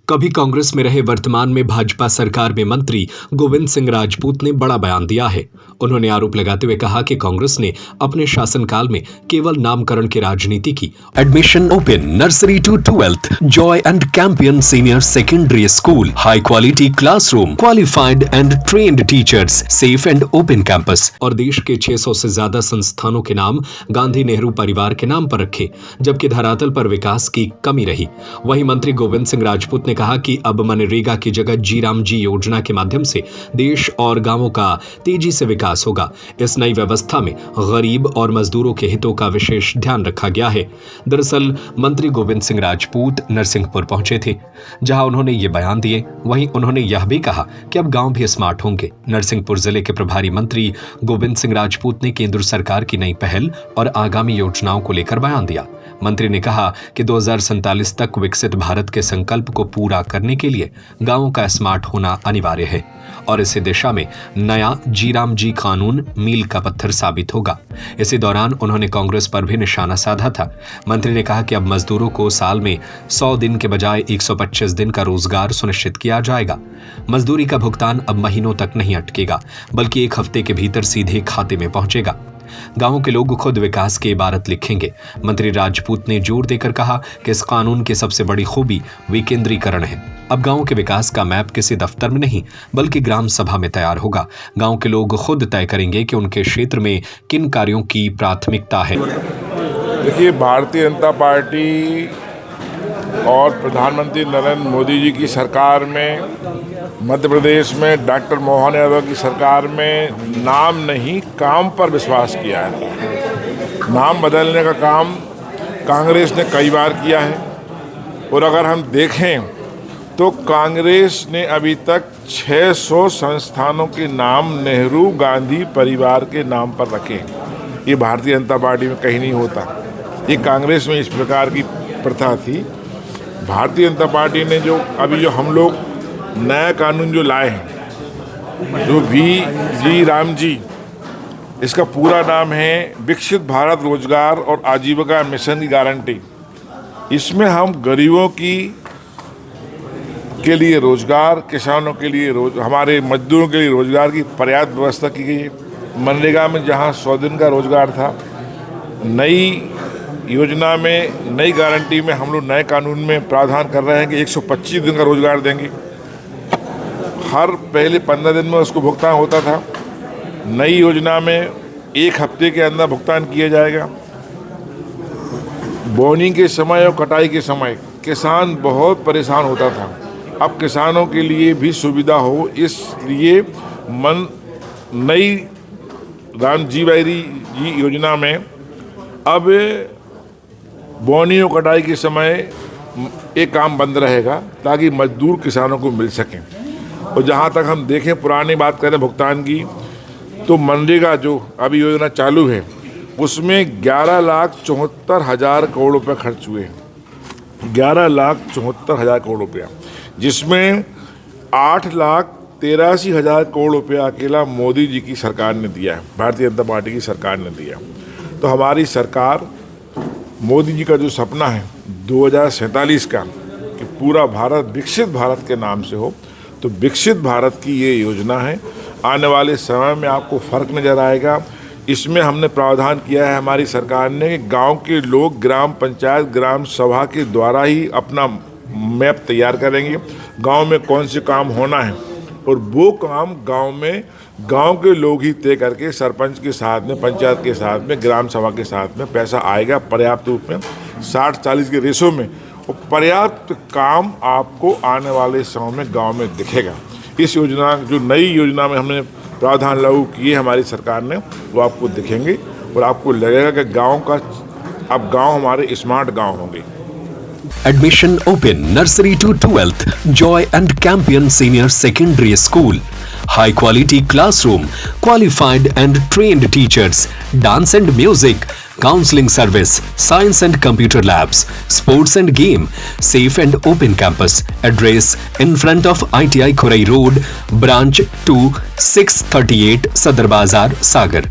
कभी कांग्रेस में रहे वर्तमान में भाजपा सरकार में मंत्री गोविंद सिंह राजपूत ने बड़ा बयान दिया है। उन्होंने आरोप लगाते हुए कहा कि कांग्रेस ने अपने शासनकाल में केवल नामकरण की राजनीति की। Admission open nursery to 12th Joy and Campion senior secondary school, high quality classroom, qualified and trained teachers, safe and open campus. और देश के 600 से ज्यादा संस्थानों के नाम गांधी नेहरू परिवार के नाम पर रखे, जबकि धरातल पर विकास की कमी रही। वहीं मंत्री गोविंद सिंह राजपूत ने कहा कि अब मनरेगा की जगह जी राम जी योजना के माध्यम से देश और गांवों का तेजी से विकास होगा। इस नई व्यवस्था में गरीब और मजदूरों के हितों का विशेष ध्यान रखा गया है। दरअसल मंत्री गोविंद सिंह राजपूत नरसिंहपुर पहुंचे थे, जहां उन्होंने ये बयान दिए। वहीं उन्होंने यह भी कहा कि अब गांव भी स्मार्ट होंगे। नरसिंहपुर जिले के प्रभारी मंत्री गोविंद सिंह राजपूत ने केंद्र सरकार की नई पहल और आगामी योजनाओं को लेकर बयान दिया। मंत्री ने कहा कि 2047 तक विकसित भारत के संकल्प को पूरा करने के लिए गांवों का स्मार्ट होना अनिवार्य है और इसी दिशा में नया जी राम जी कानून मील का पत्थर साबित होगा। इसी दौरान उन्होंने कांग्रेस पर भी निशाना साधा था। मंत्री ने कहा कि अब मजदूरों को साल में 100 दिन के बजाय 125 दिन का रोजगार सुनिश्चित किया जाएगा। मजदूरी का भुगतान अब महीनों तक नहीं अटकेगा, बल्कि 1 हफ्ते के भीतर सीधे खाते में पहुंचेगा। गांवों के लोग खुद विकास की इबारत लिखेंगे। मंत्री राजपूत ने जोर देकर कहा कि इस कानून की सबसे बड़ी खूबी विकेंद्रीकरण है। अब गांवों के विकास का मैप किसी दफ्तर में नहीं, बल्कि ग्राम सभा में तैयार होगा। गांव के लोग खुद तय करेंगे कि उनके क्षेत्र में किन कार्यों की प्राथमिकता है। देखिए, भारतीय जनता पार्टी और प्रधानमंत्री नरेंद्र मोदी जी की सरकार में, मध्य प्रदेश में डॉक्टर मोहन यादव की सरकार में नाम नहीं काम पर विश्वास किया है। नाम बदलने का काम कांग्रेस ने कई बार किया है और अगर हम देखें तो कांग्रेस ने अभी तक 600 संस्थानों के नाम नेहरू गांधी परिवार के नाम पर रखे। ये भारतीय जनता पार्टी में कहीं नहीं होता। ये कांग्रेस में इस प्रकार की प्रथा थी। भारतीय जनता पार्टी ने जो हम लोग नया कानून जो लाए हैं, जो जी राम जी, इसका पूरा नाम है विकसित भारत रोजगार और आजीविका मिशन की गारंटी। इसमें हम गरीबों के लिए रोजगार, किसानों के लिए हमारे मजदूरों के लिए रोजगार की पर्याप्त व्यवस्था की गई है। मनरेगा में जहां 100 दिन का रोजगार था, नई योजना में, नई गारंटी में हम लोग नए कानून में प्रावधान कर रहे हैं कि 125 दिन का रोजगार देंगे। हर पहले 15 दिन में उसको भुगतान होता था। नई योजना में 1 हफ्ते के अंदर भुगतान किया जाएगा। बोनी के समय और कटाई के समय किसान बहुत परेशान होता था। अब किसानों के लिए भी सुविधा हो, इसलिए नई राम जी योजना में अब बोनी और कटाई के समय एक काम बंद रहेगा ताकि मजदूर किसानों को मिल सकें। और जहाँ तक हम देखें, पुरानी बात करें भुगतान की, तो मनरेगा जो अभी योजना चालू है उसमें 11,74,000 करोड़ रुपए खर्च हुए हैं। 11,74,000 करोड़ रुपया, जिसमें 8,83,000 करोड़ रुपया अकेला मोदी जी की सरकार ने दिया है, भारतीय जनता पार्टी की सरकार ने दिया। तो हमारी सरकार, मोदी जी का जो सपना है 2047 का कि पूरा भारत विकसित भारत के नाम से हो, तो विकसित भारत की ये योजना है। आने वाले समय में आपको फ़र्क नज़र आएगा। इसमें हमने प्रावधान किया है हमारी सरकार ने कि गांव के लोग ग्राम पंचायत, ग्राम सभा के द्वारा ही अपना मैप तैयार करेंगे, गांव में कौन से काम होना है, और वो काम गांव के लोग ही तय करके सरपंच के साथ में, पंचायत के साथ में, ग्राम सभा के साथ में पैसा आएगा पर्याप्त रूप में 60-40 के रेशो में, और पर्याप्त काम आपको आने वाले समय में गांव में दिखेगा। इस योजना, जो नई योजना में हमने प्रावधान लागू किए हमारी सरकार ने, वो आपको दिखेंगे और आपको लगेगा कि अब गांव हमारे स्मार्ट गांव होंगे। Admission open nursery to 12th Joy and Campion Senior Secondary School, high quality classroom, qualified and trained teachers, dance and music, counseling service, science and computer labs, sports and game, safe and open campus. Address in front of ITI Khorai Road, branch 2, 638 Sadar Bazar, Sagar.